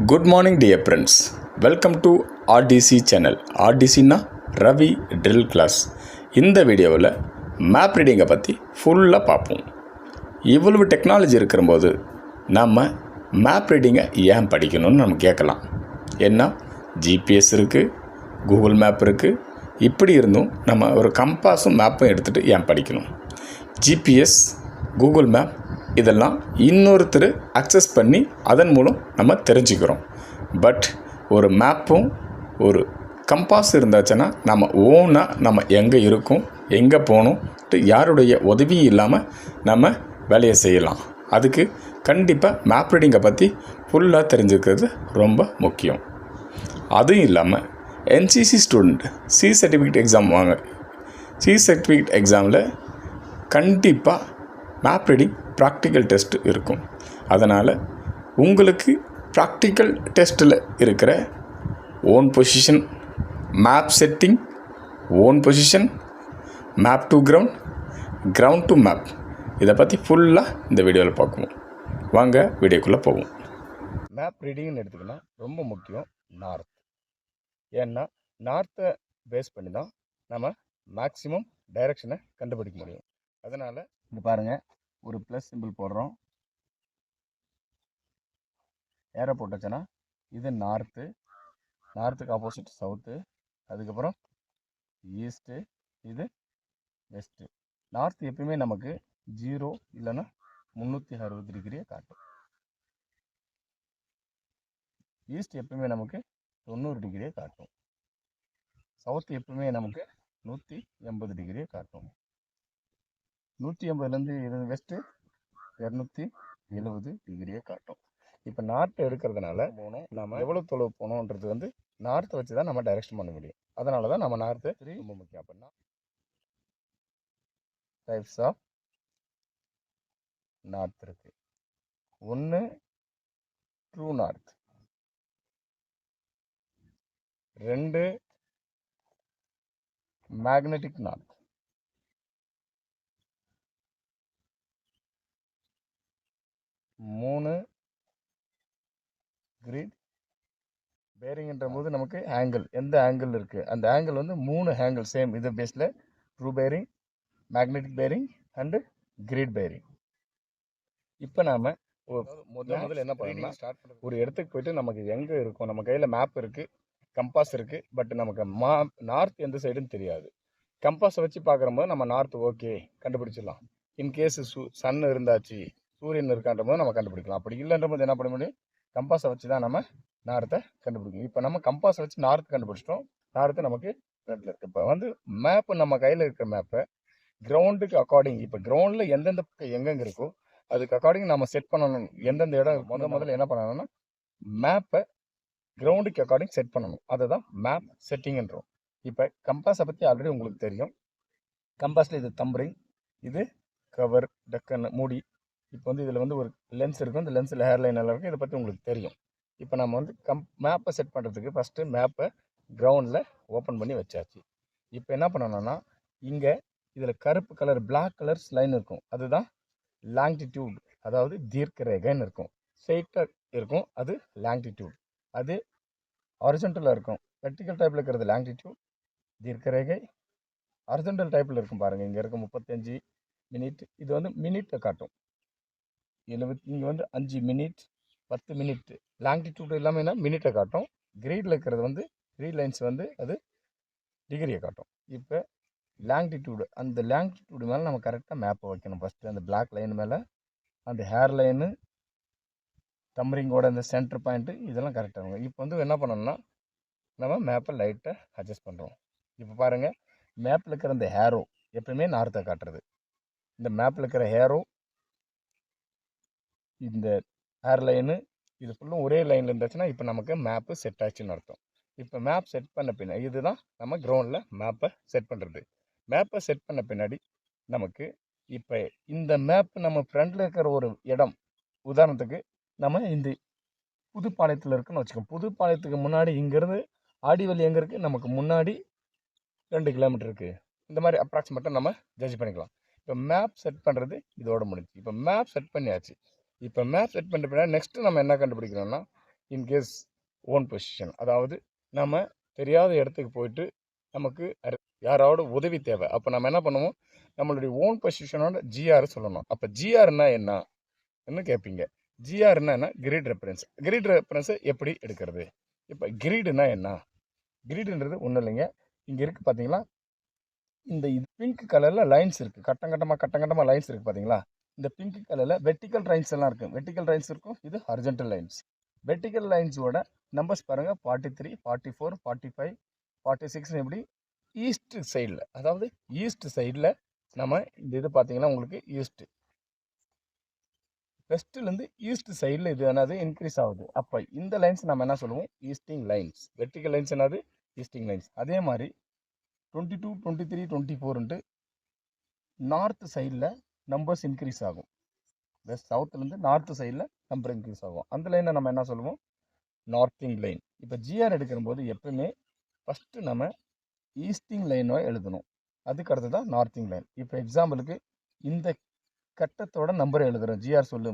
Good morning dear friends. Welcome to RDC channel. RDCனா Ravi drill class. இந்த வீடியோவில் map ரீடிங்கை பற்றி ஃபுல்லாக பார்ப்போம். இவ்வளவு டெக்னாலஜி இருக்கிறபோது நம்ம மேப் ரீடிங்கை ஏன் படிக்கணும்னு நம்ம கேட்கலாம். ஏன்னா ஜிபிஎஸ் இருக்குது, கூகுள் மேப் இருக்குது. இப்படி இருந்தும் நம்ம ஒரு கம்பாஸும் மேப்பும் எடுத்துகிட்டு ஏன் படிக்கணும்? ஜிபிஎஸ், கூகுள் மேப் இதெல்லாம் இன்னொருத்தர் அக்சஸ் பண்ணி அதன் மூலம் நம்ம தெரிஞ்சுக்கிறோம். பட் ஒரு மேப்பும் ஒரு கம்பாஸ் இருந்தாச்சுன்னா நம்ம ஓனாக நம்ம எங்கே இருக்கோம், எங்கே போகணும்ட்டு யாருடைய உதவியும் இல்லாமல் நம்ம வேலையை செய்யலாம். அதுக்கு கண்டிப்பாக மேப் ரீடிங்கை பற்றி ஃபுல்லாக தெரிஞ்சுக்கிறது ரொம்ப முக்கியம். அதுவும் இல்லாமல் NCC student C certificate exam வாங்க. சி சர்டிஃபிகேட் எக்ஸாமில் கண்டிப்பாக மேப் ரீடிங் ப்ராக்டிக்கல் டெஸ்ட் இருக்கும். அதனால் உங்களுக்கு ப்ராக்டிக்கல் டெஸ்ட்டில் இருக்கிற own possession, map setting, own possession, map to ground, ground to map இதை பற்றி ஃபுல்லாக இந்த வீடியோவில் பார்க்குவோம். வாங்க வீடியோக்குள்ளே போவோம். மேப் ரீடிங்னு எடுத்துக்கினா ரொம்ப முக்கியம் நார்த். ஏன்னா நார்த்தை பேஸ் பண்ணி தான் நம்ம மேக்ஸிமம் டைரெக்ஷனை கண்டுபிடிக்க முடியும். அதனால் இங்கே பாருங்கள், ஒரு ப்ளஸ் சிம்பிள் போடுறோம், ஏரோ போட்டுச்சுன்னா இது நார்த்து, நார்த்துக்கு ஆப்போசிட் சவுத்து, அதுக்கப்புறம் ஈஸ்ட்டு, இது வெஸ்ட்டு. நார்த் எப்பயுமே நமக்கு 0 இல்லைன்னா 360 டிகிரியை காட்டும். ஈஸ்ட் எப்பவுமே நமக்கு 90 டிகிரியை காட்டும். சவுத் எப்பவுமே நமக்கு 180 டிகிரியை காட்டும். 180லேருந்து இது வெஸ்ட்டு 270 டிகிரியை காட்டும். இப்போ நார்த்தை எடுக்கிறதுனால நம்ம எவ்வளோ தொலைவு போகணுன்றது நார்த்தை வச்சு தான் நம்ம டைரெக்ஷன் பண்ண முடியும். அதனால தான் நம்ம நார்த்து ரொம்ப முக்கியம். அப்படின்னா டைப்ஸ் ஆஃப் நார்த் இருக்குது. ஒன்று true north, 2 magnetic north, 3 grid பேரிங்ன்ற போது நமக்கு ஆங்கிள், எந்த ஆங்கிள் இருக்குது அந்த ஆங்கிள் 3 ஆங்கிள் சேம் இது பேஸில் true bearing, magnetic bearing and grid bearing. இப்போ நாம் முதல்ல என்ன பண்ணணும்னா ஒரு இடத்துக்கு போயிட்டு நமக்கு எங்கே இருக்கும், நம்ம கையில் மேப் இருக்குது, கம்பாஸ் இருக்குது, பட் நமக்கு நார்த் எந்த சைடுன்னு தெரியாது. கம்பாஸை வச்சு பார்க்குறம்போது நம்ம நார்த் ஓகே கண்டுபிடிச்சிடலாம். இன்கேஸ் சன் இருந்தாச்சு, சூரியன் இருக்கான்ற போது நம்ம கண்டுபிடிக்கலாம். அப்படி இல்லைன்ற போது என்ன பண்ண முடியும், கம்பாஸை வச்சு தான் நம்ம நார்த்தை கண்டுபிடிக்கணும். இப்போ நம்ம கம்பாஸை வச்சு நார்த் கண்டுபிடிச்சிட்டோம், நார்த்து நமக்கு ஃப்ரண்ட்டில் இருக்குது. இப்போ மேப்பு நம்ம கையில் இருக்கிற மேப்பை கிரவுண்டுக்கு அக்கார்டிங், இப்போ கிரவுண்டில் எந்தெந்த பக்கம் எங்கெங்கே இருக்கோ அதுக்கு அக்கார்டிங் நம்ம செட் பண்ணணும். எந்தெந்த இடம் முதல்ல என்ன பண்ணணும்னா மேப்பை கிரவுண்டுக்கு அக்கார்டிங் செட் பண்ணணும். அதுதான் மேப் செட்டிங்ன்றோம். இப்போ கம்பாஸை பற்றி ஆல்ரெடி உங்களுக்கு தெரியும். கம்பாஸில் இது தம்பரிங், இது கவர், டக்கன், மூடி. இப்போ இதில் ஒரு லென்ஸ் இருக்கும், இந்த லென்ஸில் ஹேர்லைன் எல்லாம் இருக்கும். இதை பற்றி உங்களுக்கு தெரியும். இப்போ நம்ம மேப்பை செட் பண்ணுறதுக்கு ஃபஸ்ட்டு மேப்பை கிரவுண்டில் ஓப்பன் பண்ணி வச்சாச்சு. இப்போ என்ன பண்ணணும்னா இங்கே இதில் கருப்பு கலர், பிளாக் கலர்ஸ் லைன் இருக்கும், அதுதான் லாங்கிடியூட், அதாவது தீர்க்க ரேகைன்னு இருக்கும். ஸ்ட்ரெயிட்டாக இருக்கும் அது லாங்கிடியூட். அது ஹாரிசான்டலாக இருக்கும், வெர்டிக்கல் டைப்பில் இருக்கிறது லாங்கிடியூட் தீர்க்க ரேகை. ஹாரிசான்டல் டைப்பில் இருக்கும் பாருங்கள், இங்கே இருக்கும் 35 மினிட், இது மினிட்டை காட்டும். 70, இங்கே 5 மினிட், 10 மினிட். லாங்கிடியூட் எல்லாமே என்ன மினிட்டை காட்டும். கிரீடில் இருக்கிறது கிரீட் லைன்ஸ் அது டிகிரியை காட்டும். இப்போ லாங்கிடியூடு, அந்த லாங்கிடியூடு மேலே நம்ம கரெக்டாக மேப்பை வைக்கணும். ஃபஸ்ட்டு அந்த பிளாக் லைன் மேலே அந்த ஹேர் லைனு, தம்பரிங்கோட அந்த சென்டர் பாயிண்ட்டு இதெல்லாம் கரெக்டாக இருக்கும். இப்போ என்ன பண்ணணும்னா நம்ம மேப்பை லைட்டை அட்ஜஸ்ட் பண்ணுறோம். இப்போ பாருங்கள், மேப்பில் இருக்கிற அந்த ஹேரோ எப்பவுமே நார்த்தை காட்டுறது. இந்த மேப்பில் இருக்கிற ஹேரோ, இந்த ஏர்லைனு, இது ஃபுல்லும் ஒரே லைனில் இருந்துச்சுன்னா இப்போ நமக்கு மேப்பு செட் ஆச்சுன்னு அர்த்தம். இப்போ மேப் செட் பண்ண பின்னாடி இதுதான் நம்ம கிரவுண்டில் மேப்பை செட் பண்ணுறது. மேப்பை செட் பண்ண பின்னாடி நமக்கு இப்போ இந்த மேப்பு நம்ம ஃப்ரண்டில் இருக்கிற ஒரு இடம், உதாரணத்துக்கு நம்ம இந்த புதுப்பாளையத்தில் இருக்குன்னு வச்சுக்கோம். புதுப்பாளையத்துக்கு முன்னாடி இங்கேருந்து ஆடிவள்ளி எங்கே இருக்குது, நமக்கு முன்னாடி 2 கிலோமீட்டர் இருக்குது. இந்த மாதிரி அப்ராக்சிமேட்டாக நம்ம ஜட்ஜ் பண்ணிக்கலாம். இப்போ மேப் செட் பண்ணுறது இதோட முடிஞ்சு. இப்போ மேப் செட் பண்ணியாச்சு. இப்போ மேப் செட் பண்ணுற பின்னாடி நெக்ஸ்ட்டு நம்ம என்ன கண்டுபிடிக்கிறோம்னா இன்கேஸ் ஓன் பொசிஷன், அதாவது நம்ம தெரியாத இடத்துக்கு போயிட்டு நமக்கு யாரோட உதவி தேவை. அப்போ நம்ம என்ன பண்ணுவோம், நம்மளுடைய ஓன் பொசிஷனோட ஜிஆர் சொல்லணும். அப்போ ஜிஆர்னா என்னன்னு கேட்பீங்க. ஜிஆர்னா என்ன? Grid reference. கிரிட் ரெஃபரன்ஸை எப்படி எடுக்கிறது? இப்போ கிரிடுனா என்ன? கிரிடுன்றது ஒன்றும் இல்லைங்க. இங்கே இருக்குது பார்த்தீங்களா, இந்த இது பிங்க் கலரில் லைன்ஸ் இருக்குது, கட்டங்கட்டமாக லைன்ஸ் இருக்குது பார்த்தீங்களா. இந்த பிங்க் கலரில் வெர்டிக்கல் லைன்ஸ் எல்லாம் இருக்குது. வெர்டிக்கல் லைன்ஸ் இருக்கும், இது ஹாரிஜான்டல் லைன்ஸ். வெர்டிக்கல் லைன்ஸோட நம்பர்ஸ் பாருங்கள், 43, 44, 45, 46 எப்படி ஈஸ்ட் சைடில், அதாவது ஈஸ்ட் சைடில் நம்ம இந்த இது பார்த்தீங்கன்னா உங்களுக்கு ஈஸ்ட், வெஸ்ட்லேருந்து ஈஸ்ட் சைடில் இது என்னது இன்க்ரீஸ் ஆகுது. அப்போ இந்த லைன்ஸ் நம்ம என்ன சொல்லுவோம்? Easting lines. வெர்டிக்கல் லைன்ஸ் என்னது? Easting lines. அதே மாதிரி 22, 23, 24 நார்த் சைடில் நம்பர்ஸ் இன்க்ரீஸ் ஆகும். வெஸ்ட் சவுத்துலேருந்து நார்த் சைடில் நம்பர் இன்க்ரீஸ் ஆகும். அந்த லைனை நம்ம என்ன சொல்லுவோம்? நார்த்திங் லைன். இப்போ ஜிஆர் எடுக்கிற போது எப்பவுமே ஃபஸ்ட்டு நம்ம ஈஸ்டிங் லைனோ எழுதணும், அதுக்கு அடுத்து தான் நார்த்திங் லைன். இப்போ எக்ஸாம்பிளுக்கு இந்த கட்டத்தோட நம்பரை எழுதுகிறோம். ஜிஆர் சொல்லு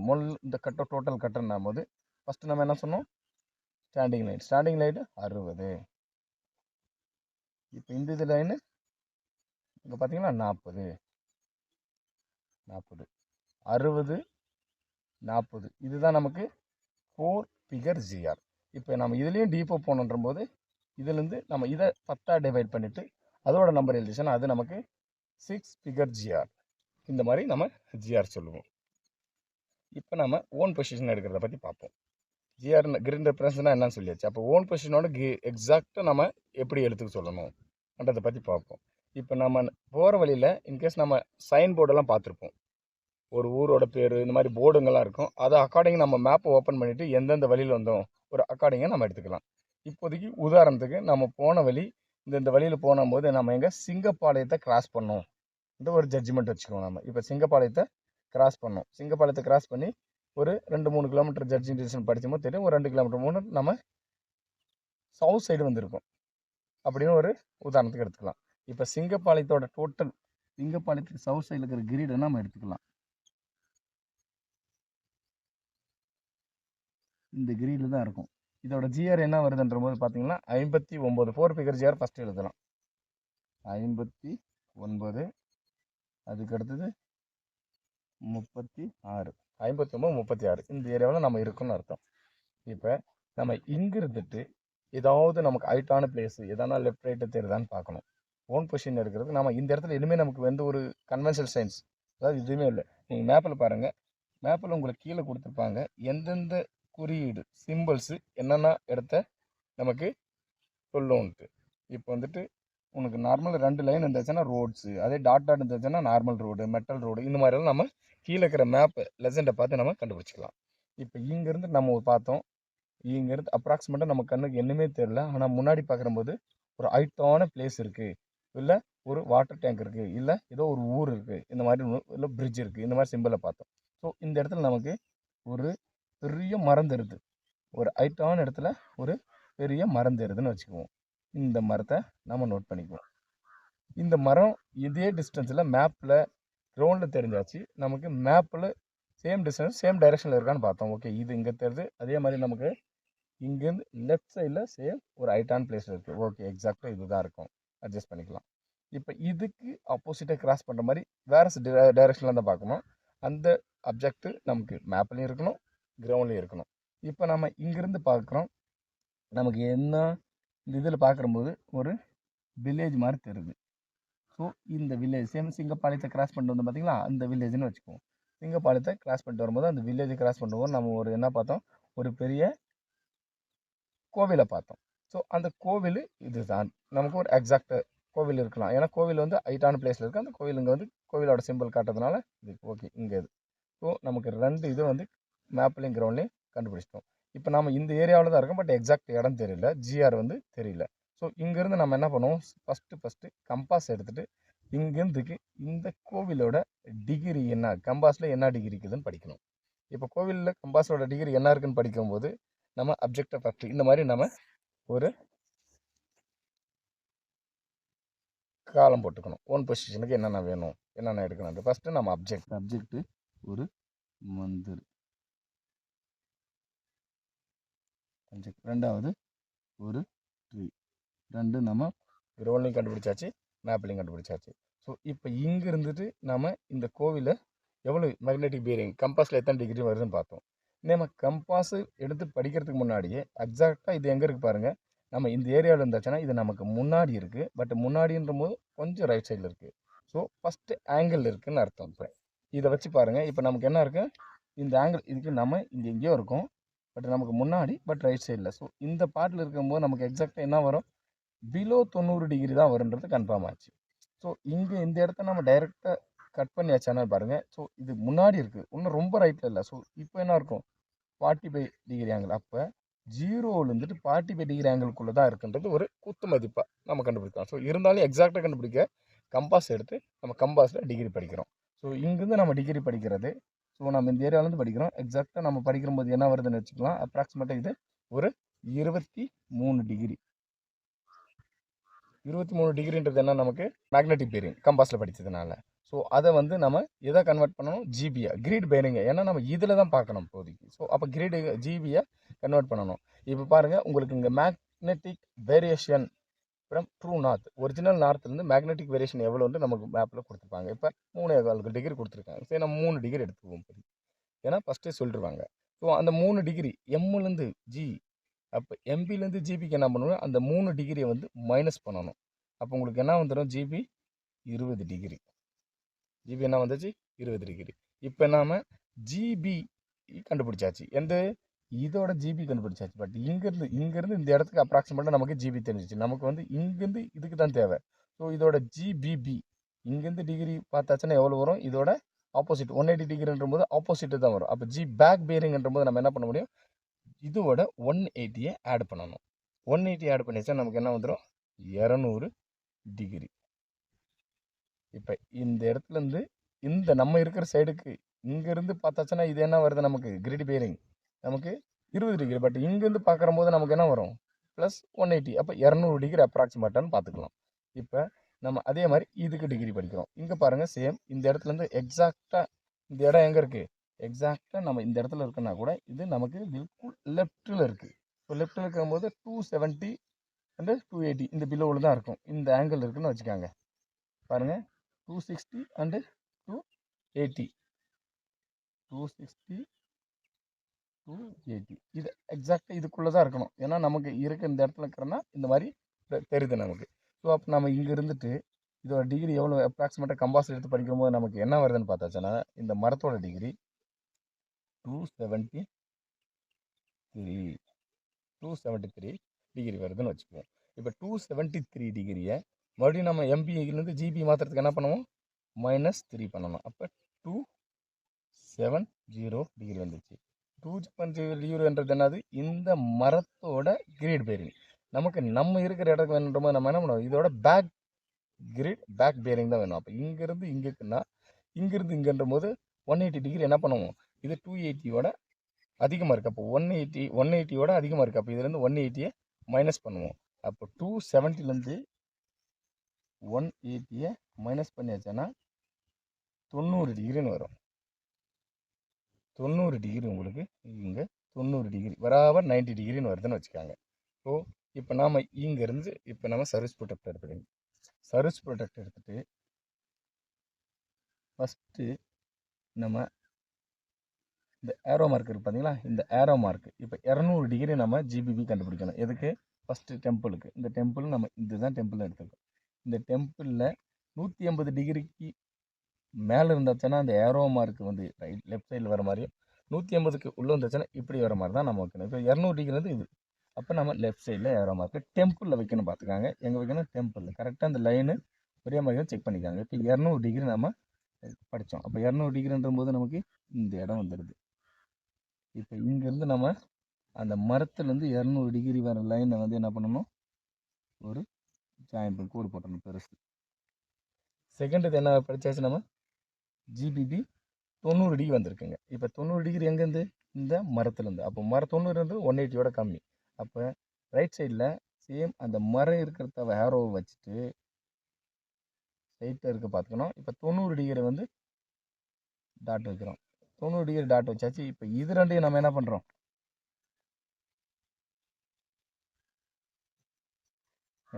இந்த கட்டம் டோட்டல் கட்டணும் போது ஃபஸ்ட்டு நம்ம என்ன சொன்னோம்? Standing line. Standing line 60. இப்போ இந்த இது லைனு இங்கே பார்த்தீங்கன்னா 40, 60, 40. இதுதான் நமக்கு 4 ஃபிகர் ஜிஆர். இப்போ நம்ம இதுலேயும் டீப்பாக போகணுன்ற போது இதுலேருந்து நம்ம இதை 10 டிவைட் பண்ணிவிட்டு அதோட நம்பர் எழுதிச்சோன்னா அது நமக்கு 6 ஃபிகர் ஜிஆர். இந்த மாதிரி நம்ம ஜிஆர் சொல்லுவோம். இப்போ நம்ம ஓன் பொசிஷன் எடுக்கிறத பற்றி பார்ப்போம். ஜிஆர் கிரிட் ரெஃபரன்ஸ்னால் என்னன்னு சொல்லியாச்சு. அப்போ ஓன் பொசிஷனோட எக்ஸாக்டாக நம்ம எப்படி எடுத்துக்க சொல்லணும்ன்றதை பற்றி பார்ப்போம். இப்போ நம்ம போகிற வழியில் இன்கேஸ் நம்ம சைன் போர்டெல்லாம் பார்த்துருப்போம், ஒரு ஊரோட பேர் இந்த மாதிரி போர்டுங்கள்லாம் இருக்கும். அதை அக்கார்டிங் நம்ம மேப்பை ஓப்பன் பண்ணிவிட்டு எந்தெந்த வழியில் வந்தோம் ஒரு அக்கார்டிங்காக நம்ம எடுத்துக்கலாம். இப்போதைக்கு உதாரணத்துக்கு நம்ம போன வழி இந்த வழியில் போகும்போது நம்ம எங்கே சிங்கப்பாளையத்தை கிராஸ் பண்ணோம் இந்த ஒரு ஜட்ஜ்மெண்ட் வச்சுக்குவோம். நம்ம இப்போ சிங்கப்பாளையத்தை கிராஸ் பண்ணோம். சிங்கப்பாளையத்தை கிராஸ் பண்ணி ஒரு 2-3 கிலோமீட்டர் ஜட்ஜிங் டிவிஷன் படிக்கும்போது தெரியும், ஒரு 2 கிலோமீட்டர் நம்ம சவுத் சைடு வந்திருக்கோம் அப்படின்னு ஒரு உதாரணத்துக்கு எடுத்துக்கலாம். இப்போ சிங்கப்பாளையத்தோட டோட்டல், சிங்கப்பாளையத்துக்கு சவுத் சைடில் இருக்கிற கிரீடை நம்ம எடுத்துக்கலாம். இந்த கிரீடில் தான் இருக்கும். இதோட ஜிஆர் என்ன வருதுன்ற போது பார்த்தீங்கன்னா 59. 4 ஃபிகர் ஜிஆர் ஃபஸ்ட்டு எழுதலாம். 59, அதுக்கு அடுத்தது 36, 59, 36. இந்த ஏரியாவில் நம்ம இருக்குன்னு அர்த்தம். இப்போ நம்ம இங்கே இருந்துட்டு ஏதாவது நமக்கு ஹைட்டான பிளேஸு எதனா லெஃப்ட் ரைட்டு தெரியுதான்னு பார்க்கணும். ஓன் பொசிஷன் எடுக்கிறது நம்ம இந்த இடத்துல இனிமேல் நமக்கு எந்த ஒரு கன்வென்ஷனல் சயின்ஸ் அதாவது இதுவுமே இல்லை. நீங்கள் மேப்பில் பாருங்கள், மேப்பில் உங்களுக்கு கீழே கொடுத்துருப்பாங்க எந்தெந்த குறியீடு சிம்பிள்ஸு என்னென்ன இடத்த நமக்கு சொல்லும்ன்ட்டு. இப்போ வந்துட்டு உனக்கு நார்மல் 2 லைன் இருந்துச்சுன்னா ரோட்ஸு, அதே டாட் இருந்துச்சுன்னா நார்மல் ரோடு, மெட்டல் ரோடு, இந்த மாதிரிலாம் நம்ம கீழே இருக்கிற மேப்பு லெஜெண்டை பார்த்து நம்ம கண்டுபிடிச்சிக்கலாம். இப்போ இங்கேருந்து நம்ம பார்த்தோம், இங்கேருந்து அப்ராக்சிமேட்டாக நம்ம கண்ணுக்கு என்னமே தெரியல, ஆனால் முன்னாடி பார்க்கும்போது ஒரு ஹைட்டான பிளேஸ் இருக்குது, இல்லை ஒரு வாட்டர் டேங்க் இருக்குது, இல்லை ஏதோ ஒரு ஊர் இருக்குது, இந்த மாதிரி இல்லை பிரிட்ஜ் இருக்குது, இந்த மாதிரி சிம்பிளை பார்த்தோம். ஸோ இந்த இடத்துல நமக்கு ஒரு பெரிய மரம் தெரியுது, ஒரு ஹைட்டான இடத்துல ஒரு பெரிய மரம் தெரியுதுன்னு வச்சுக்குவோம். இந்த மரத்தை நம்ம நோட் பண்ணிக்குவோம். இந்த மரம் இதே டிஸ்டன்ஸில் மேப்பில் கிரவுண்டில் தெரிஞ்சாச்சு, நமக்கு மேப்பில் சேம் டிஸ்டன்ஸ் சேம் டைரெக்ஷனில் இருக்கான்னு பார்த்தோம். ஓகே, இது இங்கே தெரியுது, அதே மாதிரி நமக்கு இங்கேருந்து லெஃப்ட் சைடில் சேம் ஒரு ஹைட்டான பிளேஸ் இருக்குது. ஓகே, எக்ஸாக்டாக இதுதான் இருக்கும், அட்ஜஸ்ட் பண்ணிக்கலாம். இப்போ இதுக்கு ஆப்போசிட்டாக கிராஸ் பண்ணுற மாதிரி வேறு டைரெக்ஷனில் தான் பார்க்கணும். அந்த அப்ஜெக்ட் நமக்கு மேப்லேயும் இருக்கணும், கிரவுண்ட்லேயும் இருக்கணும். இப்போ நம்ம இங்கேருந்து பார்க்குறோம், நமக்கு என்ன இந்த இதில் பார்க்கும்போது ஒரு வில்லேஜ் மாதிரி தெரியுது. ஸோ இந்த வில்லேஜ் சேம் சிங்கப்பாளையத்தை கிராஸ் பண்ணிட்டு வந்து பார்த்தீங்களா, அந்த வில்லேஜ்னு வச்சுக்குவோம். சிங்கப்பாளையத்தை கிராஸ் பண்ணிட்டு வரும்போது அந்த வில்லேஜை கிராஸ் பண்ணும்போது நம்ம ஒரு என்ன பார்த்தோம், ஒரு பெரிய கோவிலை பார்த்தோம். ஸோ அந்த கோவில் இதுதான் நமக்கு ஒரு எக்ஸாக்ட் கோவில் இருக்கலாம். ஏன்னா கோவில் வந்து ஹைட்டான பிளேஸில் இருக்குது, அந்த கோவில் இங்கே வந்து கோவிலோட சிம்பிள் காட்டுறதுனால இது ஓகே இங்கே இது. ஸோ நமக்கு 2 இது வந்து மேப்லேயும் கிரவுண்ட்லேயும் கண்டுபிடிச்சிட்டோம். இப்போ நம்ம இந்த ஏரியாவில் தான் இருக்கோம், பட் எக்ஸாக்ட் இடம் தெரியல, ஜிஆர் வந்து தெரியல. ஸோ இங்கேருந்து நம்ம என்ன பண்ணுவோம், ஃபஸ்ட்டு கம்பாஸ் எடுத்துகிட்டு இங்கேருந்துக்கு இந்த கோவிலோட டிகிரி என்ன, கம்பாஸில் என்ன டிகிரி இருக்குதுன்னு படிக்கணும். இப்போ கோவிலில் கம்பாஸோட டிகிரி என்ன இருக்குன்னு படிக்கும்போது நம்ம அப்ஜெக்டை ஃபஸ்ட்டு இந்த மாதிரி நம்ம ஒரு காலம் போட்டுக்கணும். ஓன் பொசிஷனுக்கு என்னென்ன வேணும், என்னென்ன எடுக்கணும். ஃபஸ்ட்டு நம்ம அப்ஜெக்ட் ஒரு மந்திர் 5 ரெண்டாவது ஒரு ட்ரீ. 2 நம்ம கிரவுண்ட்லையும் கண்டுபிடிச்சாச்சு, மேப்லையும் கண்டுபிடிச்சாச்சு. ஸோ இப்போ இங்கே இருந்துட்டு நம்ம இந்த கோவிலை எவ்வளோ மேக்னெட்டிக் பியரிங் கம்பாஸில் எத்தனை டிகிரி வருதுன்னு பார்த்தோம். நம்ம கம்பாஸு எடுத்து படிக்கிறதுக்கு முன்னாடியே எக்ஸாக்டாக இது எங்கே இருக்குது பாருங்கள். நம்ம இந்த ஏரியாவில் இருந்தாச்சுன்னா இது நமக்கு முன்னாடி இருக்குது, பட் முன்னாடின்ற போது கொஞ்சம் ரைட் சைடில் இருக்குது. ஸோ ஃபஸ்ட்டு ஆங்கிள் இருக்குதுன்னு அர்த்தம். இப்போ இதை வச்சு பாருங்கள். இப்போ நமக்கு என்ன இருக்குது, இந்த ஆங்கிள் இதுக்கு நம்ம இங்கே எங்கேயோ இருக்கும், பட் நமக்கு முன்னாடி பட் ரைட் சைடில். ஸோ இந்த பார்ட்டில் இருக்கும்போது நமக்கு எக்ஸாக்டாக என்ன வரும், பிலோ 90 டிகிரி தான் வருன்றது கன்ஃபார்ம் ஆச்சு. ஸோ இங்கே இந்த இடத்த நம்ம டைரெக்டாக கட் பண்ணியாச்சானா பாருங்கள். ஸோ இது முன்னாடி இருக்குது, இன்னும் ரொம்ப ரைட்டில் இல்லை. ஸோ இப்போ என்ன இருக்கும், 45 டிகிரி ஆங்கிள். அப்போ 0லேருந்துட்டு 45 டிகிரி ஆங்கிள்குள்ளே தான் இருக்குன்றது ஒரு குத்து மதிப்பாக நம்ம கண்டுபிடிக்கலாம். ஸோ இருந்தாலும் எக்ஸாக்டாக கண்டுபிடிக்க கம்பாஸ் எடுத்து நம்ம கம்பாஸில் டிகிரி படிக்கிறோம். ஸோ இங்கேருந்து நம்ம டிகிரி படிக்கிறது, ஸோ நம்ம இந்த ஏரியாவிலேருந்து படிக்கிறோம். எக்ஸாக்டாக நம்ம படிக்கும்போது என்ன வருதுன்னு வச்சுக்கலாம். அப்ராக்சிமேட்டாக இது ஒரு 23 டிகிரி. 23 டிகிரின்றது என்ன, நமக்கு மேக்னெட்டிக் பேரிங் கம்பாஸில் படித்ததுனால. ஸோ அதை வந்து நம்ம எதை கன்வெர்ட் பண்ணணும், ஜிபியை, கிரீட் பேரிங்க. ஏன்னா நம்ம இதில் தான் பார்க்கணும் இப்போதைக்கு. ஸோ அப்போ கிரீடு ஜிபியை கன்வெர்ட் பண்ணணும். இப்போ பாருங்கள், உங்களுக்கு இங்கே magnetic variation from true north, original நார்த்லேருந்து மேக்னெட்டிக் வேரியேஷன் எவ்வளோன்னு நமக்கு மேப்பில் கொடுத்துருப்பாங்க. இப்போ 3.25 டிகிரி கொடுத்துருக்காங்க. சரி, நம்ம 3 டிகிரி எடுத்துக்குவோம். ஏன்னா ஃபஸ்ட்டே சொல்லிடுவாங்க. ஸோ அந்த 3 டிகிரி எம்முலேருந்து ஜி, அப்போ எம்பிலேருந்து ஜிபிக்கு என்ன பண்ணணும், அந்த 3 டிகிரியை வந்து மைனஸ் பண்ணணும். அப்போ உங்களுக்கு என்ன வந்துடும், ஜிபி 20 டிகிரி. ஜிபி என்ன வந்துச்சு, 20 டிகிரி. இப்போ நாம் ஜிபி கண்டுபிடிச்சாச்சு, எந்த இதோட ஜிபி கண்டுபிடிச்சாச்சு. பட் இங்கேருந்து இந்த இடத்துக்கு அப்ராக்சிமேட்டாக நமக்கு ஜிபி தெரிஞ்சிச்சு. நமக்கு வந்து இங்கேருந்து இதுக்கு தான் தேவை. ஸோ இதோட ஜிபிபி இங்கேருந்து டிகிரி பார்த்தாச்சுன்னா எவ்வளோ வரும், இதோட ஆப்போசிட் 180 டிகிரின்ற போது ஆப்போசிட்டு தான் வரும். அப்போ ஜி பேக் பேரிங்ன்ற போது நம்ம என்ன பண்ண முடியும், இதோட 180 ஆட் பண்ணணும். 180 ஆட் பண்ணிச்சா நமக்கு என்ன வந்துடும், 200 டிகிரி. இப்போ இந்த இடத்துலேருந்து இந்த நம்ம இருக்கிற சைடுக்கு இங்கேருந்து பார்த்தாச்சுன்னா இது என்ன வருது, நமக்கு கிரிட் பேரிங் நமக்கு 20 டிகிரி. பட் இங்கேருந்து பார்க்குற போது நமக்கு என்ன வரும், ப்ளஸ் 180. அப்போ 200 டிகிரி அப்ராக்சிமேட்டான்னு பார்த்துக்கலாம். இப்போ நம்ம அதே மாதிரி இதுக்கு டிகிரி படிக்கிறோம். இங்கே பாருங்கள், சேம் இந்த இடத்துலேருந்து எக்ஸாக்டாக இந்த இடம் எங்கே இருக்குது, எக்ஸாக்டாக நம்ம இந்த இடத்துல இருக்குன்னா கூட இது நமக்கு பில்குல் லெஃப்ட்டில் இருக்குது. ஸோ லெஃப்ட்டில் இருக்கும்போது 270 அண்டு 280 இந்த பிலோவில் தான் இருக்கும். இந்த ஆங்கிள் இருக்குதுன்னு வச்சுக்காங்க. பாருங்கள், 260 அண்டு 280, 260 280 இது எக்ஸாக்டாக இதுக்குள்ளே தான் இருக்கணும். ஏன்னா நமக்கு இருக்க இந்த இடத்துல இருக்கிறோன்னா இந்த மாதிரி தெரியுது நமக்கு. ஸோ அப்போ நம்ம இங்கே இருந்துட்டு இதோட டிகிரி எவ்வளோ அப்ராக்சிமேட்டாக கம்பாஸ் எடுத்து படிக்கும்போது நமக்கு என்ன வருதுன்னு பார்த்தாச்சுன்னா, இந்த மரத்தோட டிகிரி 273 டிகிரி வருதுன்னு வச்சுக்குவோம். இப்போ 273 டிகிரியை மறுபடியும் நம்ம எம்பியிலேருந்து ஜிபி மாற்றுறதுக்கு என்ன பண்ணுவோம், -3 பண்ணணும். அப்போ 270 டிகிரி வந்துச்சு. 270 டிகிரின்றது என்னது, இந்த மரத்தோட கிரீட் பேரிங். நமக்கு நம்ம இருக்கிற இடத்துக்கு வேணுன்ற போது நம்ம என்ன பண்ணுவோம், இதோட பேக் கிரிட் பேக் பேரிங் தான் வேணும். அப்போ இங்கேருந்து இங்கே இருக்குன்னா இங்கேருந்து இங்கேன்ற போது 180 டிகிரி என்ன பண்ணுவோம், இது 280யோட அதிகமாக இருக்குது. அப்போ 180யோட அதிகமாக இருக்குது. அப்போ இதுலேருந்து 180யை மைனஸ் பண்ணுவோம். அப்போ 270லேருந்து 180யை மைனஸ் பண்ணியாச்சுன்னா 90 டிகிரின்னு வரும். 90 டிகிரி உங்களுக்கு இங்கே 90 டிகிரி பராபர் 90 டிகிரின்னு வருதுன்னு வச்சுக்காங்க. ஸோ இப்போ நாம் இங்கேருந்து இப்போ நம்ம சர்வீஸ் ப்ரொடெக்டர் எடுத்துக்கிங்க. சர்வீஸ் ப்ரொடெக்டர் எடுத்துகிட்டு ஃபஸ்ட்டு நம்ம இந்த ஏரோ மார்க் இருக்குது பார்த்தீங்களா, இந்த ஏரோ மார்க் இப்போ 200 டிகிரி நம்ம ஜிபிபி கண்டுபிடிக்கணும். எதுக்கு, ஃபஸ்ட்டு டெம்பிளுக்கு. இந்த டெம்பிள் நம்ம இதுதான் டெம்பிள் எடுத்துருக்கோம். இந்த டெம்பிளில் 180 டிகிரிக்கு மேலே இருந்தாச்சுன்னா அந்த ஏரோ மார்க் வந்து ரைட் லெஃப்ட் சைடில் வர மாதிரியும், 180க்கு உள்ளே வந்துச்சுன்னா இப்படி வர மாதிரி தான் நம்ம வைக்கணும். இப்போ 200 டிகிரி வந்து இது. அப்போ நம்ம லெஃப்ட் சைடில் ஏரோ மார்க்கு டெம்பிளில் வைக்கணும். பார்த்துக்காங்க, எங்கே வைக்கணும், டெம்பிளில். கரெக்டாக அந்த லைனு ஒரே மாதிரி செக் பண்ணிக்காங்க. இப்போ 200 டிகிரி நம்ம படித்தோம். அப்போ 200 டிகிரின்ற போது நமக்கு இந்த இடம் வந்துடுது. இப்போ இங்கேருந்து நம்ம அந்த மரத்துலேருந்து 200 டிகிரி வர லைனை வந்து என்ன பண்ணணும், ஒரு ஜாயின் பண்ணி கோடு போட்டணும் பெருசு. செகண்ட் இது என்ன படித்தாச்சு, நம்ம ஜிபிபி 90 டிகிரி வந்திருக்குங்க. இப்போ 90 டிகிரி எங்கேருந்து, இந்த மரத்துலேருந்து. அப்போ 90 180யோட கம்மி. அப்போ ரைட் சைடில் சேம் அந்த மரம் இருக்கிறத ஹேரோவை வச்சுட்டு ஸ்ட்ரைட்டாக இருக்க பார்த்துக்கணும். இப்போ 90 டிகிரி வந்து டாட் வைக்கிறோம். 90 டிகிரி டாட் வச்சாச்சு. இப்போ இது ரெண்டையும் நம்ம என்ன பண்ணுறோம்,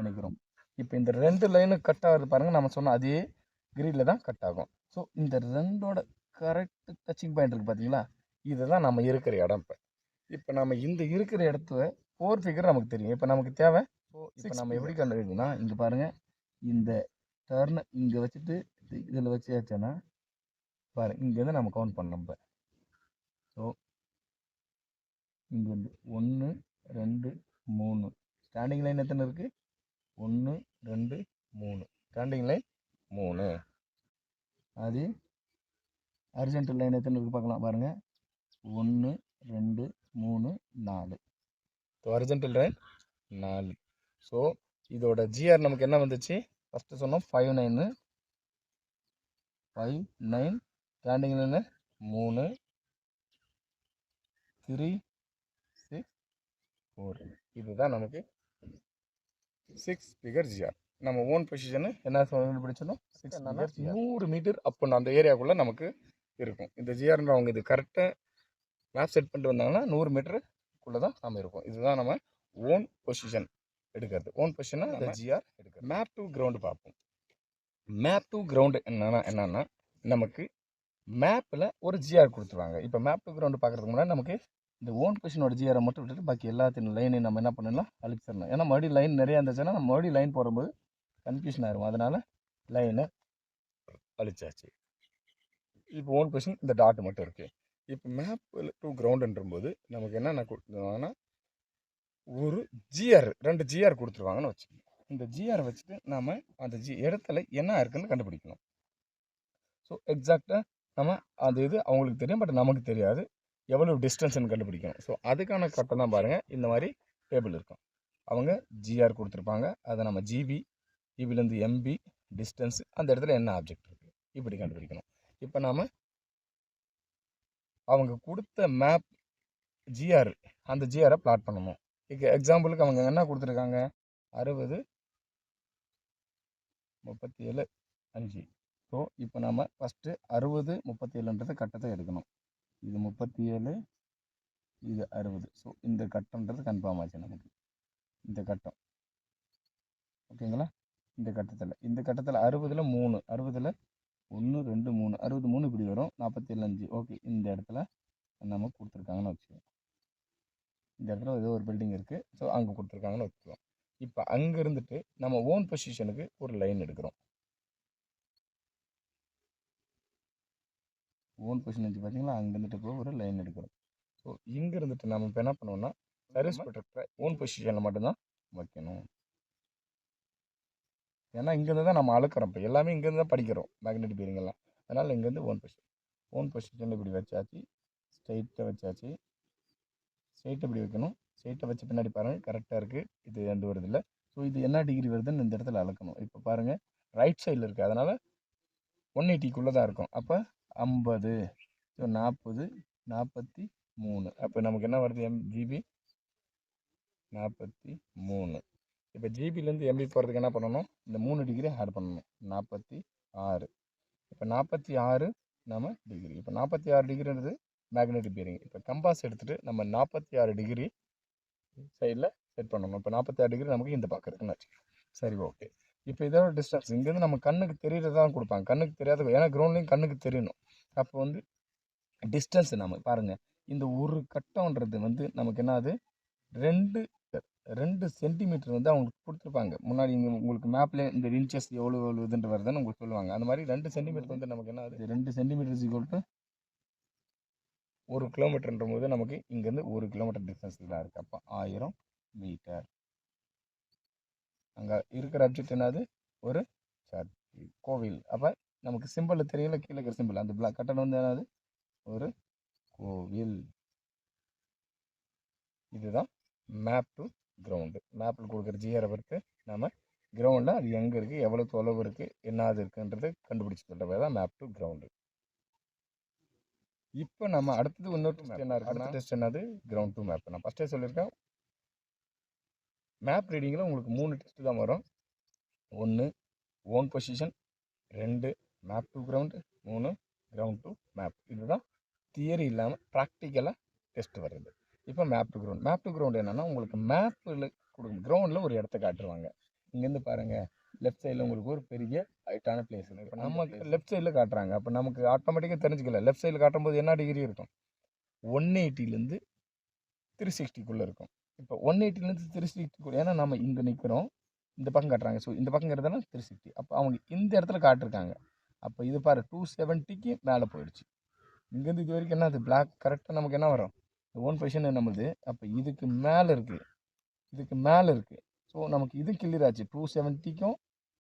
நினைக்கிறோம். இப்போ இந்த 2 லைனு கட் ஆகுது பாருங்கள், நம்ம சொன்ன அதே கிரிடில் தான் கட் ஆகும். ஸோ இந்த 2ஓட கரெக்ட் டச்சிங் பாயிண்ட் இருக்குது பார்த்தீங்களா, இதுதான் நம்ம இருக்கிற இடம். இப்போ நம்ம இந்த இருக்கிற இடத்துல 4 ஃபிகர் நமக்கு தெரியும். இப்போ நமக்கு தேவை. ஸோ இப்போ நம்ம எப்படி கண்டுபிடிக்கணும்னா, இங்கே பாருங்கள், இந்த டர்னை இங்கே வச்சுட்டு இதில் வச்சாச்சுன்னா பாருங்கள், இங்கேருந்து நம்ம கவுண்ட் பண்ணோம். இப்போ ஸோ இங்கே வந்து 1 2 3 ஸ்டாண்டிங் லைன் எத்தனை இருக்குது? 1 2 3 ஸ்டாண்டிங் லைன் 3. அது ஹரிசாண்டல் லைன் எத்தனை இருக்குது பார்க்கலாம். பாருங்கள், 1 2 3 4. So horizontal line 4. ஸோ இதோட ஜிஆர் நமக்கு என்ன வந்துச்சு? ஃபஸ்ட்டு சொன்னோம் 5 9 5 9 ஸ்டாண்டிங் லைனு 3 3 6 4. இதுதான் நமக்கு 6 ஃபிகர் ஜிஆர். நம்ம ஓன் பொசிஷனு என்ன பிடிச்சணும்? 6 ஃபிகர் 100 மீட்டர் அப்போ அந்த ஏரியாவுக்குள்ளே நமக்கு இருக்கும். இந்த ஜிஆர்ன்றவங்க இது கரெக்டாக மேப் செட் பண்ணிட்டு வந்தாங்கன்னா 100 மீட்டருக்குள்ளே தான் நம்ம இருக்கும். இதுதான் நம்ம ஓன் பொசிஷன் எடுக்கிறது. ஓன் பொசிஷனாக இந்த ஜிஆர் எடுக்கிறது. மேப் டு கிரவுண்டு பார்ப்போம். மேப் டு கிரவுண்டு என்னன்னா நமக்கு மேப்பில் ஒரு ஜிஆர் கொடுத்துருவாங்க. இப்போ மேப் டு கிரவுண்டு பார்க்குறதுக்கு முன்னாடி நமக்கு இந்த ஓன் பொசிஷனோட ஜிஆரை மட்டும் விட்டுட்டு பாக்கி எல்லாத்தின் லைனையும் நம்ம என்ன பண்ணலாம்? அழிச்சிடணும். ஏன்னா மறுபடியும் லைன் நிறையா இருந்துச்சுன்னா நம்ம மறுபடியும் லைன் போடும்போது கன்ஃபியூஷன் ஆயிரும். அதனால் லைனை அழிச்சாச்சு. இப்போ ஓன் பொசிஷன் இந்த டாட் மட்டும் இருக்குது. இப்போ மேப் டு கிரவுண்டுன்றபோது நமக்கு என்னென்ன கொடுத்துருவாங்கன்னா ஒரு ஜிஆர் 2 ஜிஆர் கொடுத்துருவாங்கன்னு வச்சுக்கோங்க. இந்த ஜிஆரை வச்சுட்டு நாம் அந்த இடத்துல என்ன இருக்குன்னு கண்டுபிடிக்கணும். ஸோ எக்ஸாக்டாக நம்ம அது இது அவங்களுக்கு தெரியும், பட் நமக்கு தெரியாது எவ்வளோ டிஸ்டன்ஸ்ன்னு கண்டுபிடிக்கணும். ஸோ அதுக்கான கட்டம் தான் பாருங்கள், இந்த மாதிரி டேபிள் இருக்கும். அவங்க ஜிஆர் கொடுத்துருப்பாங்க, அதை நம்ம ஜிபி, ஜிபிலேருந்து எம்பி டிஸ்டன்ஸ், அந்த இடத்துல என்ன ஆப்ஜெக்ட் இருக்குது இப்படி கண்டுபிடிக்கணும். இப்போ நாம் அவங்க கொடுத்த மேப் ஜிஆர், அந்த ஜிஆரை பிளாட் பண்ணணும். எக்ஸாம்பிளுக்கு அவங்க என்ன கொடுத்துருக்காங்க? 60 37 5. ஸோ இப்போ நம்ம ஃபஸ்ட்டு 60 37ன்றது கட்டத்தை எடுக்கணும். இது 37, இது 60. ஸோ இந்த கட்டம்ன்றது கன்ஃபார்ம் ஆச்சு நமக்கு. இந்த கட்டம் ஓகேங்களா? இந்த கட்டத்தில் 60ல் 3, 60ல் 1 2 3, 63 இப்படி வரும். 47 5. ஓகே, இந்த இடத்துல நம்ம கொடுத்துருக்காங்கன்னு வச்சுக்கோங்க. இந்த இடத்துல ஏதோ ஒரு பில்டிங் இருக்குது, ஸோ அங்கே கொடுத்துருக்காங்கன்னு வச்சுக்கோம். இப்போ அங்கே இருந்துட்டு நம்ம ஓன் பொசிஷனுக்கு ஒரு லைன் எடுக்கிறோம். ஓன் பொசிஷன் வச்சு பார்த்தீங்களா, அங்கே இருந்துட்டு போய் ஒரு லைன் எடுக்கிறோம். ஸோ இங்கே இருந்துட்டு நம்ம இப்போ என்ன பண்ணுவோம்னா சர்வீஸ் ப்ரொடெக்டரை ஓன் பொசிஷனில் மட்டும்தான் வைக்கணும். ஏன்னா இங்கேருந்து தான் நம்ம அளக்கிறோம். இப்போ எல்லாமே இங்கேருந்து தான் படிக்கிறோம் மேக்னெட்டிக் பீரிங்கெல்லாம். அதனால் இங்கேருந்து ஓன் பொசிஷனில் இப்படி வச்சாச்சு, ஸ்ட்ரைட்டாக வச்சாச்சு. ஸ்ட்ரைட்டை இப்படி வைக்கணும். ஸ்ட்ரைட்டை வச்ச பின்னாடி பாருங்கள் கரெக்டாக இருக்குது, இது எந்த வருது இல்லை. ஸோ இது என்ன டிகிரி வருதுன்னு இந்த இடத்துல அளக்கணும். இப்போ பாருங்கள் ரைட் சைடில் இருக்குது, அதனால் 180க்குள்ளே தான் இருக்கும். அப்போ 50, ஸோ 40 43. அப்போ நமக்கு என்ன வருது? ஜிபி 43. இப்போ ஜிபிலேருந்து எம்பி போகிறதுக்கு என்ன பண்ணணும்? இந்த 3 டிகிரி ஆட் பண்ணணும். 46. இப்போ 46 நம்ம டிகிரி. இப்போ 46 டிகிரின்றது மேக்னெட்டிக் பீரிங். இப்போ கம்பாஸ் எடுத்துகிட்டு நம்ம 46 டிகிரி சைடில் செட் பண்ணணும். இப்போ 46 டிகிரி நமக்கு இந்த பக்கம் இருக்குன்னு வச்சுக்கோங்க. சரி, ஓகே. இப்போ இதோட டிஸ்டன்ஸ் இங்கேருந்து நம்ம கண்ணுக்கு தெரியறதான் கொடுப்பாங்க. கண்ணுக்கு தெரியாத, ஏன்னா கிரவுண்ட்லேயும் கண்ணுக்கு தெரியணும். அப்போ வந்து டிஸ்டன்ஸ் நம்ம பாருங்கள், இந்த ஒரு கட்டம்ன்றது வந்து நமக்கு என்ன ஆகுது? 2 சென்டிமீட்டர் வந்து அவங்களுக்கு கொடுத்துருப்பாங்க. முன்னாடி இங்கே உங்களுக்கு மேப்பில் இந்த இன்ச்சஸ் எவ்வளோ இதுன்ற வருதுன்னு உங்களுக்கு சொல்லுவாங்க. அந்த மாதிரி 2 சென்டிமீட்டர் வந்து நமக்கு என்ன ஆகுது? 2 சென்டிமீட்டர் ஈக்குவல் டு 1 கிலோமீட்டர்ன்ற போது நமக்கு இங்கேருந்து 1 கிலோமீட்டர் டிஸ்டன்ஸில் தான் இருக்குது. அப்போ 1000 மீட்டர். அங்கே இருக்கிற அப்ஜெக்ட் என்னது? ஒரு சர்ச், கோவில். அப்போ நமக்கு சிம்பிள் தெரியல, கீழே இருக்கிற சிம்பிள் அந்த பிளாக் கட்டணம் வந்து என்னது? ஒரு கோவில். இதுதான் மேப் டு கிரவுண்டு. மேப்பில் கொடுக்குற ஜிஆரை பொறுத்து நம்ம கிரவுண்டில் அது எங்கே இருக்குது, எவ்வளோ தொலைவு இருக்குது, என்னது இருக்குன்றது கண்டுபிடிச்சி சொல்கிற தான் மேப் டு கிரவுண்டு. இப்போ நம்ம அடுத்தது இன்னொரு டெஸ்ட் என்ன இருக்குது? அடுத்த டெஸ்ட் என்னது? Ground to map. நான் ஃபஸ்ட்டே சொல்லியிருக்கேன், மேப் ரீடிங்கில் உங்களுக்கு 3 டெஸ்ட்டு தான் வரும். 1 own possession, 2 map to ground, 3 ground to map. இதுதான் தியரி இல்லாமல் ப்ராக்டிக்கலாக டெஸ்ட் வருது. இப்போ map to ground. Map to ground என்னென்னா உங்களுக்கு மேப்பில் கொடுக்கும் கிரவுண்டில் ஒரு இடத்த காட்டுருவாங்க. இங்கேருந்து பாருங்கள், லெஃப்ட் சைடில் உங்களுக்கு ஒரு பெரிய ஹைட்டான பிளேஸ் இருக்குது. இப்போ நமக்கு லெஃப்ட் சைடில் காட்டுறாங்க. அப்போ நமக்கு ஆட்டோமேட்டிக்காக தெரிஞ்சுக்கல. லெஃப்ட் சைடில் காட்டும்போது என்ன டிகிரி இருக்கும்? 180லேருந்து 360க்குள்ளே இருக்கும். இப்போ 180லேருந்து 360 ஏன்னா நம்ம இங்கே நிற்கிறோம், இந்த பக்கம் காட்டுறாங்க. ஸோ இந்த பக்கங்கிறதுனா 360. அப்போ அவங்க இந்த இடத்துல காட்டிருக்காங்க. அப்போ இது பாரு 270க்கு மேலே போயிடுச்சு. இங்கேருந்து இது வரைக்கும் என்ன, அது பிளாக் கரெக்டாக நமக்கு என்ன வரும்? ஓன் பொசிஷன் நம்மளுது. அப்போ இதுக்கு மேலே இருக்குது, இதுக்கு மேலே இருக்குது. ஸோ நமக்கு இது கிளியர் ஆச்சு. 270க்கும்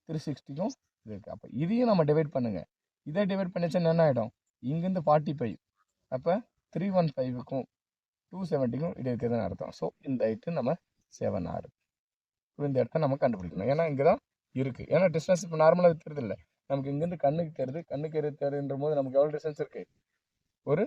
360க்கும் இது இருக்குது. அப்போ இதையும் நம்ம டிவைட் பண்ணுங்கள். இதை டிவைட் பண்ணிச்சுன்னா என்ன ஆகிடும்? இங்கேருந்து 45, அப்போ 315க்கும் 270க்கும் இது இருக்குதுன்னு அர்த்தம். ஸோ இந்த ஹைட்டு நம்ம 7R. இந்த இடத்த நம்ம கண்டுபிடிக்கணும். ஏன்னா இங்கே தான் இருக்குது. ஏன்னா டிஸ்டன்ஸ் இப்போ நார்மலாக தெரியுது இல்லை, நமக்கு இங்கேருந்து கண்ணுக்கு தெரியுது. கண்ணுக்கு தெரியுன்ற போது நமக்கு எவ்வளோ டிஸ்டன்ஸ் இருக்குது? ஒரு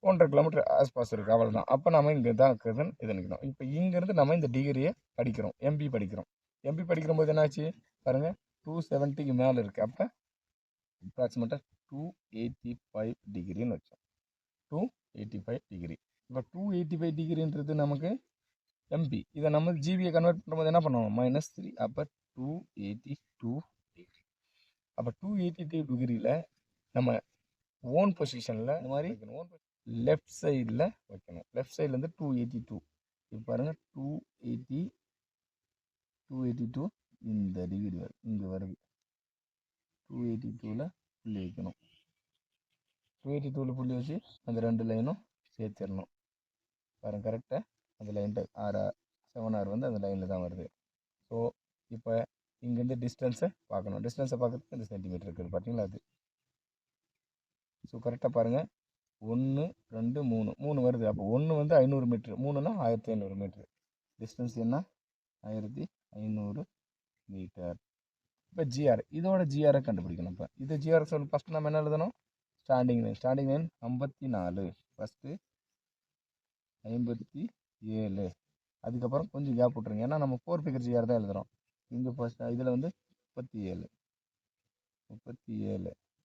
1.5 கிலோமீட்டர் ஆஸ்பாஸ் இருக்குது, அவ்வளோதான். அப்போ நம்ம இங்கே தான் இருக்குதுன்னு இது நினைக்கணும். இப்போ இங்கேருந்து நம்ம இந்த டிகிரியை படிக்கிறோம், எம்பி படிக்கிறோம். எம்பி படிக்கிற போது என்னாச்சு பாருங்கள், 270க்கு மேலே இருக்குது. அப்போ அப்ராக்சிமேட்டாக 285 டிகிரின்னு வச்சோம். 285 டிகிரி. இப்போ 285 டிகிரின்றது நமக்கு எம்பி. இதை நம்ம ஜிபியை கன்வெர்ட் பண்ணும்போது என்ன பண்ணுவோம்? -3. அப்போ 282 டிகிரி. அப்போ 282 டிகிரியில் நம்ம ஓன் பொசிஷனில் இந்த மாதிரி லெஃப்ட் சைடில் வைக்கணும். லெஃப்ட் சைட்லேருந்து 282. இப்போ பாருங்கள், 282 இந்த டிகிரி வருது, இங்கே வருது. 282ல் புள்ளி வைக்கணும். 282ல் புள்ளி வச்சு அந்த 2 லைனும் சேர்த்துடணும். பாருங்கள், கரெக்டாக அந்த லைன் 7R வந்து அந்த லைனில் தான் வருது. ஸோ இப்போ இங்கேருந்து டிஸ்டன்ஸை பார்க்கணும். டிஸ்டன்ஸை பார்க்குறதுக்கு இந்த சென்டிமீட்டர் இருக்குது பார்த்தீங்களா? அது ஸோ கரெக்டாக பாருங்கள், 1 2 3 வருது. அப்போ 1 வந்து 500 மீட்ரு, 3னா 1500 மீட்ரு. டிஸ்டன்ஸ் என்ன? 1500 மீட்டர். இப்போ ஜிஆர், இதோட ஜிஆரை கண்டுபிடிக்கணும். இப்போ இது ஜிஆர் சொல்லி ஃபஸ்ட்டு நம்ம என்ன எழுதணும்? Standing line 54. ஃபஸ்ட்டு 57. அதுக்கப்புறம் கொஞ்சம் கேப் விட்ருங்க, ஏன்னா நம்ம 4 ஃபிகர் ஜிஆர் தான் எழுதுகிறோம். இங்கே ஃபஸ்ட் இதில் வந்து 37.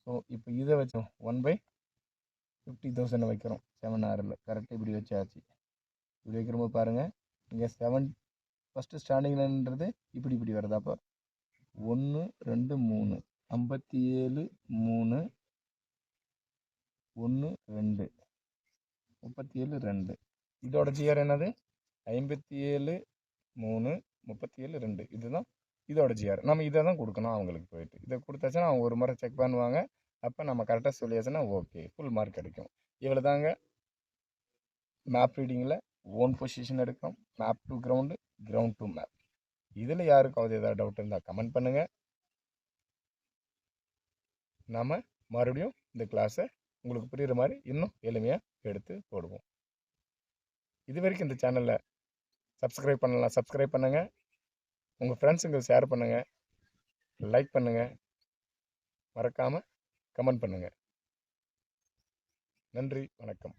ஸோ இப்போ இதை வச்சோம் 1/50,000 வைக்கிறோம் 7Rல். கரெக்டாக இப்படி வச்சாச்சு. இப்படி வைக்கிறபோது பாருங்கள், இங்கே 7 ஃபஸ்ட்டு ஸ்டாண்டிங் லைன்ன்றது இப்படி வருது. அப்போ 1 2 3 57 3 1 2 37 2. இதோட ஜிஆர் என்னது? 57 3 37 2. இதுதான் இதோட ஜிஆர். நம்ம இதை தான் கொடுக்கணும் அவங்களுக்கு. போயிட்டு இதை கொடுத்தாச்சுன்னா அவங்க ஒரு முறை செக் பண்ணுவாங்க. அப்போ நம்ம கரெக்டாக சொல்லியாச்சுன்னா ஓகே, ஃபுல் மார்க் கிடைக்கும். இவ்வளோ தாங்க மேப் ரீடிங்கில் ஓன் பொசிஷன் எடுக்கிறோம். Map to ground, ground to map. இதில் யாருக்காவது ஏதாவது டவுட் இருந்தால் கமெண்ட் பண்ணுங்கள். நாம் மறுபடியும் இந்த கிளாஸை உங்களுக்கு புரிகிற மாதிரி இன்னும் எளிமையாக எடுத்து போடுவோம். இது வரைக்கும் இந்த சேனலில் சப்ஸ்கிரைப் பண்ணலாம், சப்ஸ்கிரைப் பண்ணுங்கள். உங்கள் ஃப்ரெண்ட்ஸுங்களுக்கு ஷேர் பண்ணுங்கள், லைக் பண்ணுங்கள், மறக்காமல் கமெண்ட் பண்ணுங்கள். நன்றி, வணக்கம்.